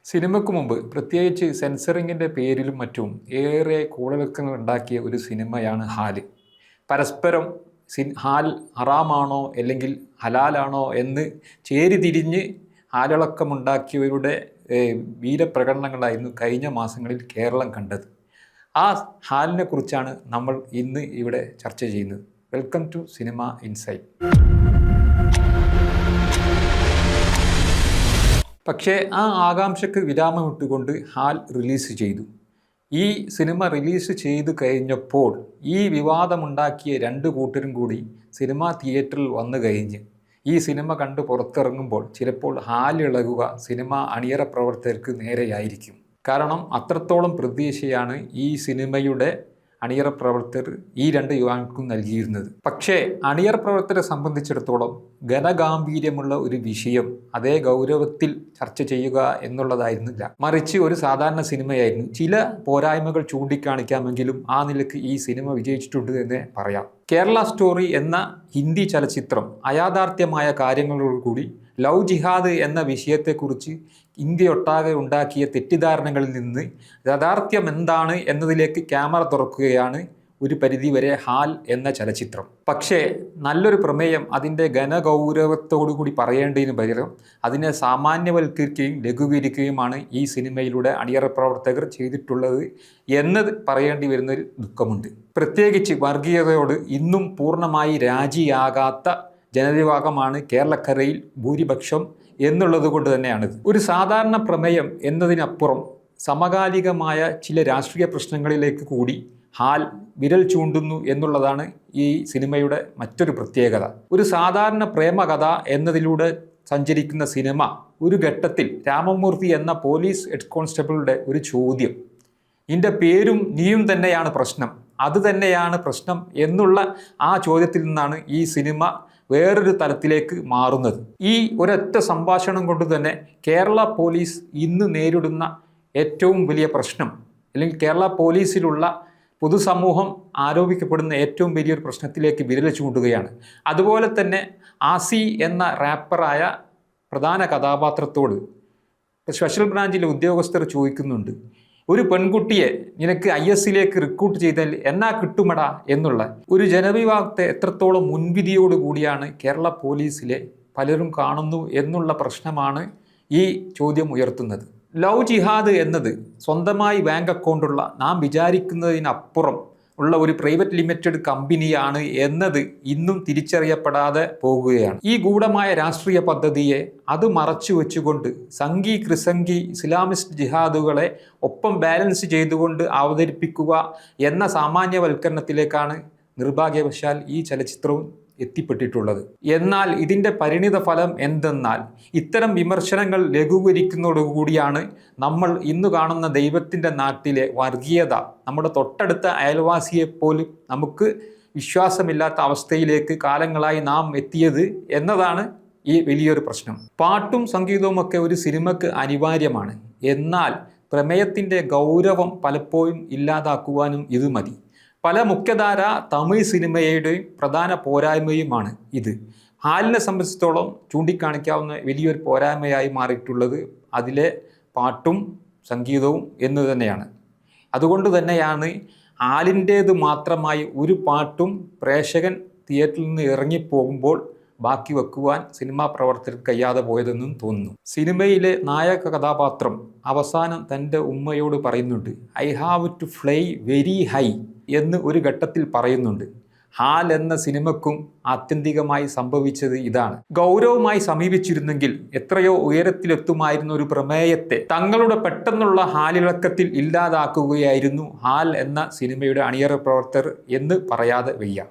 സിനിമയ്ക്ക് മുമ്പ് പ്രത്യേകിച്ച് സെൻസറിങ്ങിൻ്റെ പേരിലും മറ്റും ഏറെ കോളിളക്കങ്ങൾ ഉണ്ടാക്കിയ ഒരു സിനിമയാണ് ഹാല്. പരസ്പരം ഹാൽ ഹറാമാണോ അല്ലെങ്കിൽ ഹലാലാണോ എന്ന് ചേരിതിരിഞ്ഞ് ഹാലിളക്കമുണ്ടാക്കിയവരുടെ വീരപ്രകടനങ്ങളായിരുന്നു കഴിഞ്ഞ മാസങ്ങളിൽ കേരളം കണ്ടത്. ആ ഹാലിനെ കുറിച്ചാണ് നമ്മൾ ഇന്ന് ഇവിടെ ചർച്ച ചെയ്യുന്നത്. Welcome to cinema insight. പക്ഷേ ആ ആകാംക്ഷയ്ക്ക് വിരാമമിട്ടുകൊണ്ട് ഹാൽ റിലീസ് ചെയ്തു. ഈ സിനിമ റിലീസ് ചെയ്തു കഴിഞ്ഞപ്പോൾ ഈ വിവാദമുണ്ടാക്കിയ രണ്ട് കൂട്ടരും കൂടി സിനിമാ തിയേറ്ററിൽ വന്നു കഴിഞ്ഞ് ഈ സിനിമ കണ്ട് പുറത്തിറങ്ങുമ്പോൾ ചിലപ്പോൾ ഹാലിളകുക സിനിമ അണിയറ പ്രവർത്തകർക്ക് നേരെയായിരിക്കും. കാരണം അത്രത്തോളം പ്രതീക്ഷയാണ് ഈ സിനിമയുടെ അണിയറ പ്രവർത്തകർ ഈ രണ്ട് യുവാക്കൾക്കും നൽകിയിരുന്നത്. പക്ഷേ അണിയറ പ്രവർത്തകരെ സംബന്ധിച്ചിടത്തോളം ഘനഗാംഭീര്യമുള്ള ഒരു വിഷയം അതേ ഗൗരവത്തിൽ ചർച്ച ചെയ്യുക എന്നുള്ളതായിരുന്നില്ല. മറിച്ച് ഒരു സാധാരണ സിനിമയായിരുന്നു. ചില പോരായ്മകൾ ചൂണ്ടിക്കാണിക്കാമെങ്കിലും ആ നിലയ്ക്ക് ഈ സിനിമ വിജയിച്ചിട്ടുണ്ട് എന്ന് പറയാം. കേരള സ്റ്റോറി എന്ന ഹിന്ദി ചലച്ചിത്രം അയാഥാർത്ഥ്യമായ കാര്യങ്ങളോടുകൂടി ലവ് ജിഹാദ് എന്ന വിഷയത്തെക്കുറിച്ച് ഇന്ത്യയൊട്ടാകെ ഉണ്ടാക്കിയ തെറ്റിദ്ധാരണകളിൽ നിന്ന് യഥാർത്ഥ്യം എന്താണ് എന്നതിലേക്ക് ക്യാമറ തുറക്കുകയാണ് ഒരു പരിധിവരെ ഹാൽ എന്ന ചലച്ചിത്രം. പക്ഷേ നല്ലൊരു പ്രമേയം അതിൻ്റെ ഘനഗൗരവത്തോടു കൂടി പറയേണ്ടതിന് പകരം അതിനെ സാമാന്യവൽക്കരിക്കുകയും ലഘൂകരിക്കുകയുമാണ് ഈ സിനിമയിലൂടെ അണിയറ പ്രവർത്തകർ ചെയ്തിട്ടുള്ളത് എന്നത് പറയേണ്ടി വരുന്നൊരു ദുഃഖമുണ്ട്. പ്രത്യേകിച്ച് വർഗീയതയോട് ഇന്നും പൂർണ്ണമായി രാജിയാകാത്ത ജനവിഭാഗമാണ് കേരളക്കരയിൽ ഭൂരിപക്ഷം എന്നുള്ളത് കൊണ്ട് തന്നെയാണിത്. ഒരു സാധാരണ പ്രമേയം എന്നതിനപ്പുറം സമകാലികമായ ചില രാഷ്ട്രീയ പ്രശ്നങ്ങളിലേക്ക് കൂടി ഹാൽ വിരൽ ചൂണ്ടുന്നു എന്നുള്ളതാണ് ഈ സിനിമയുടെ മറ്റൊരു പ്രത്യേകത. ഒരു സാധാരണ പ്രേമകഥ എന്നതിലൂടെ സഞ്ചരിക്കുന്ന സിനിമ ഒരു ഘട്ടത്തിൽ രാമമൂർത്തി എന്ന പോലീസ് ഹെഡ് കോൺസ്റ്റബിളുടെ ഒരു ചോദ്യം, നിന്റെ പേരും നീയും തന്നെയാണ് പ്രശ്നം, അത് തന്നെയാണ് പ്രശ്നം എന്നുള്ള ആ ചോദ്യത്തിൽ നിന്നാണ് ഈ സിനിമ വേറൊരു തലത്തിലേക്ക് മാറുന്നത്. ഈ ഒരൊറ്റ സംഭാഷണം കൊണ്ട് തന്നെ കേരള പോലീസ് ഇന്ന് നേരിടുന്ന ഏറ്റവും വലിയ പ്രശ്നം അല്ലെങ്കിൽ കേരള പോലീസിലുള്ള പൊതുസമൂഹം ആരോപിക്കപ്പെടുന്ന ഏറ്റവും വലിയൊരു പ്രശ്നത്തിലേക്ക് വിരൽ ചൂണ്ടുകയാണ്. അതുപോലെ തന്നെ ആസി എന്ന റാപ്പറായ പ്രധാന കഥാപാത്രത്തോട് സ്പെഷ്യൽ ബ്രാഞ്ചിലെ ഉദ്യോഗസ്ഥർ ചോദിക്കുന്നുണ്ട്, ഒരു പെൺകുട്ടിയെ നിനക്ക് IS റിക്രൂട്ട് ചെയ്താൽ എന്നാ കിട്ടുമടാ എന്നുള്ള ഒരു ജനവിഭാഗത്തെ എത്രത്തോളം മുൻവിധിയോട് കൂടിയാണ് കേരള പോലീസിലെ പലരും കാണുന്നു എന്നുള്ള പ്രശ്നമാണ് ഈ ചോദ്യം ഉയർത്തുന്നത്. ലവ് ജിഹാദ് എന്നത് സ്വന്തമായി ബാങ്ക് അക്കൗണ്ടുള്ള നാം വിചാരിക്കുന്നതിനപ്പുറം ഉള്ള ഒരു പ്രൈവറ്റ് ലിമിറ്റഡ് കമ്പനിയാണ് എന്നത് ഇന്നും തിരിച്ചറിയപ്പെടാതെ പോകുകയാണ്. ഈ ഗൂഢമായ രാഷ്ട്രീയ പദ്ധതിയെ അത് മറച്ചു വെച്ചുകൊണ്ട് സംഘി ക്രിസംഘി ഇസ്ലാമിസ്റ്റ് ജിഹാദുകളെ ഒപ്പം ബാലൻസ് ചെയ്തുകൊണ്ട് അവതരിപ്പിക്കുക എന്ന സാമാന്യവൽക്കരണത്തിലേക്കാണ് നിർഭാഗ്യവശാൽ ഈ ചലച്ചിത്രവും എത്തിപ്പെട്ടിട്ടുള്ളത്. എന്നാൽ ഇതിൻ്റെ പരിണിത ഫലം എന്തെന്നാൽ ഇത്തരം വിമർശനങ്ങൾ ലഘൂകരിക്കുന്നതോടുകൂടിയാണ് നമ്മൾ ഇന്ന് കാണുന്ന ദൈവത്തിൻ്റെ നാട്ടിലെ വർഗീയത നമ്മുടെ തൊട്ടടുത്ത അയൽവാസിയെപ്പോലും നമുക്ക് വിശ്വാസമില്ലാത്ത അവസ്ഥയിലേക്ക് കാലങ്ങളായി നാം എത്തിയത് എന്നതാണ് ഈ വലിയൊരു പ്രശ്നം. പാട്ടും സംഗീതവുമൊക്കെ ഒരു സിനിമയ്ക്ക് അനിവാര്യമാണ്. എന്നാൽ പ്രമേയത്തിൻ്റെ ഗൗരവം പലപ്പോഴും ഇല്ലാതാക്കുവാനും ഇത് മതി. പല മുഖ്യധാര തമിഴ് സിനിമയുടെയും പ്രധാന പോരായ്മയുമാണ് ഇത്. ഹാലിനെ സംബന്ധിച്ചിടത്തോളം ചൂണ്ടിക്കാണിക്കാവുന്ന വലിയൊരു പോരായ്മയായി മാറിയിട്ടുള്ളത് അതിലെ പാട്ടും സംഗീതവും എന്ന് തന്നെയാണ്. അതുകൊണ്ട് തന്നെയാണ് ഹാലിൻ്റേത് മാത്രമായി ഒരു പാട്ടും പ്രേക്ഷകൻ തിയേറ്ററിൽ നിന്ന് ഇറങ്ങിപ്പോകുമ്പോൾ ബാക്കി വെക്കുവാൻ സിനിമാ പ്രവർത്തകർക്ക് കഴിയാതെ പോയതെന്നും തോന്നുന്നു. സിനിമയിലെ നായക കഥാപാത്രം അവസാനം തൻ്റെ ഉമ്മയോട് പറയുന്നുണ്ട്, I have to fly very high എന്ന് ഒരു ഘട്ടത്തിൽ പറയുന്നുണ്ട്. ഹാൽ എന്ന സിനിമയ്ക്കും ആത്യന്തികമായി സംഭവിച്ചത് ഇതാണ്. ഗൗരവമായി സമീപിച്ചിരുന്നെങ്കിൽ എത്രയോ ഉയരത്തിലെത്തുമായിരുന്ന ഒരു പ്രമേയത്തെ തങ്ങളുടെ പെട്ടെന്നുള്ള ഹാലിളക്കത്തിൽ ഇല്ലാതാക്കുകയായിരുന്നു ഹാൽ എന്ന സിനിമയുടെ അണിയറ പ്രവർത്തകർ എന്ന് പറയാതെ വയ്യ.